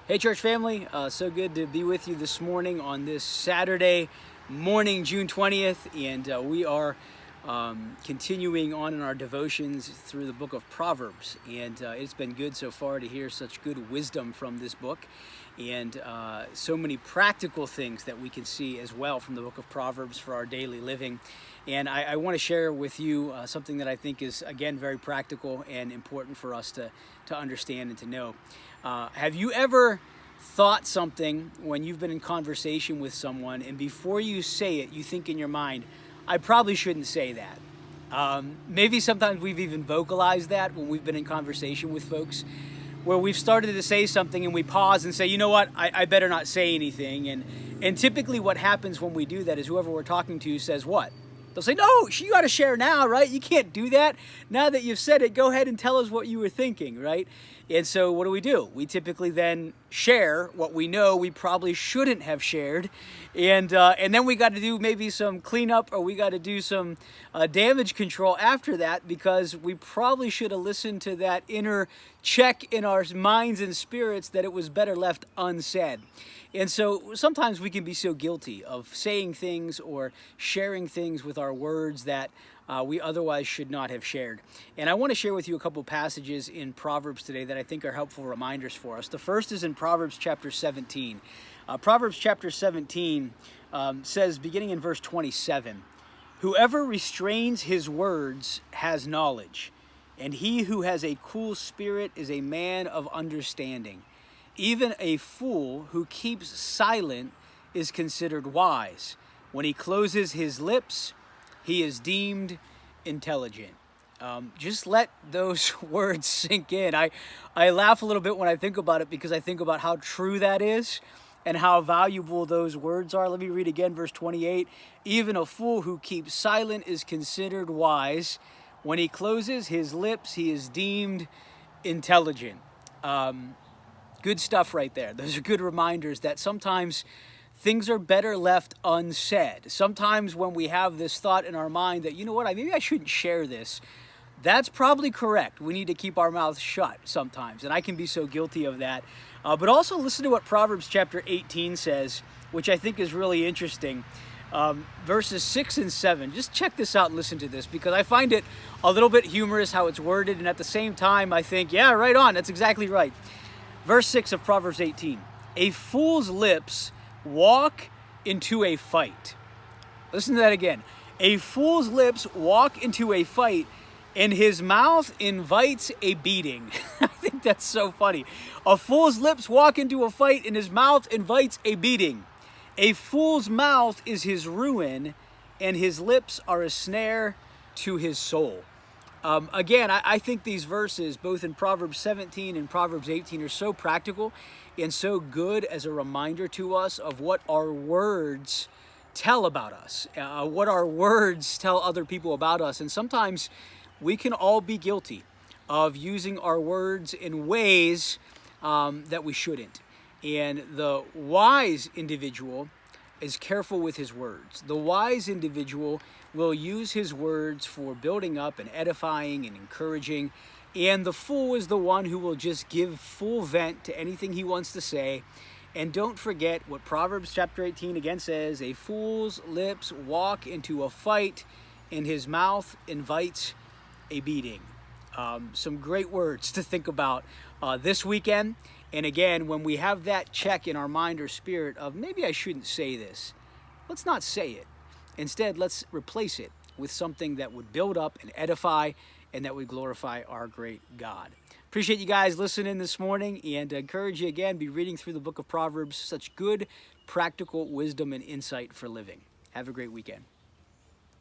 Hey church family, so good to be with you this morning on this Saturday morning, June 20th, and we are continuing on in our devotions through the book of Proverbs, and it's been good so far to hear such good wisdom from this book, and so many practical things that we can see as well from the book of Proverbs for our daily living. And I want to share with you something that I think is, again, very practical and important for us to understand and to know. Have you ever thought something when you've been in conversation with someone, and before you say it, you think in your mind, I probably shouldn't say that? Maybe sometimes we've even vocalized that when we've been in conversation with folks, where we've started to say something and we pause and say, you know what, I better not say anything. And typically what happens when we do that is whoever we're talking to says what? They'll say, no, you got to share now, right? You can't do that. Now that you've said it, go ahead and tell us what you were thinking, right? And so what do? We typically then share what we know we probably shouldn't have shared. And then we got to do maybe some cleanup, or we got to do some damage control after that, because we probably should have listened to that inner check in our minds and spirits that it was better left unsaid. And so sometimes we can be so guilty of saying things or sharing things with our words that we otherwise should not have shared. And I want to share with you a couple passages in Proverbs today that I think are helpful reminders for us. The first is in Proverbs chapter 17. Proverbs chapter 17 says, beginning in verse 27, "Whoever restrains his words has knowledge, and he who has a cool spirit is a man of understanding. Even a fool who keeps silent is considered wise. When he closes his lips, he is deemed intelligent." Just let those words sink in. I laugh a little bit when I think about it, because I think about how true that is and how valuable those words are. Let me read again, verse 28. "Even a fool who keeps silent is considered wise. When he closes his lips, he is deemed intelligent." Good stuff right there. Those are good reminders that sometimes things are better left unsaid. Sometimes when we have this thought in our mind that, you know what, maybe I shouldn't share this, that's probably correct. We need to keep our mouths shut sometimes, and I can be so guilty of that. But also listen to what Proverbs chapter 18 says, which I think is really interesting. Verses 6 and 7. Just check this out and listen to this, because I find it a little bit humorous how it's worded, and at the same time I think, yeah, right on, that's exactly right. Verse 6 of Proverbs 18. "A fool's lips walk into a fight." Listen to that again. "A fool's lips walk into a fight, and his mouth invites a beating." I think that's so funny. A fool's lips walk into a fight, and his mouth invites a beating. A fool's mouth is his ruin, and his lips are a snare to his soul. Again, I think these verses, both in Proverbs 17 and Proverbs 18, are so practical and so good as a reminder to us of what our words tell about us, what our words tell other people about us. And sometimes we can all be guilty of using our words in ways that we shouldn't. And the wise individual is careful with his words. The wise individual will use his words for building up and edifying and encouraging. And the fool is the one who will just give full vent to anything he wants to say. And don't forget what Proverbs chapter 18 again says: "A fool's lips walk into a fight, and his mouth invites a beating." Some great words to think about this weekend. And again, when we have that check in our mind or spirit of maybe I shouldn't say this, let's not say it. Instead, let's replace it with something that would build up and edify, and that would glorify our great God. Appreciate you guys listening this morning, and encourage you again, be reading through the book of Proverbs. Such good, practical wisdom and insight for living. Have a great weekend.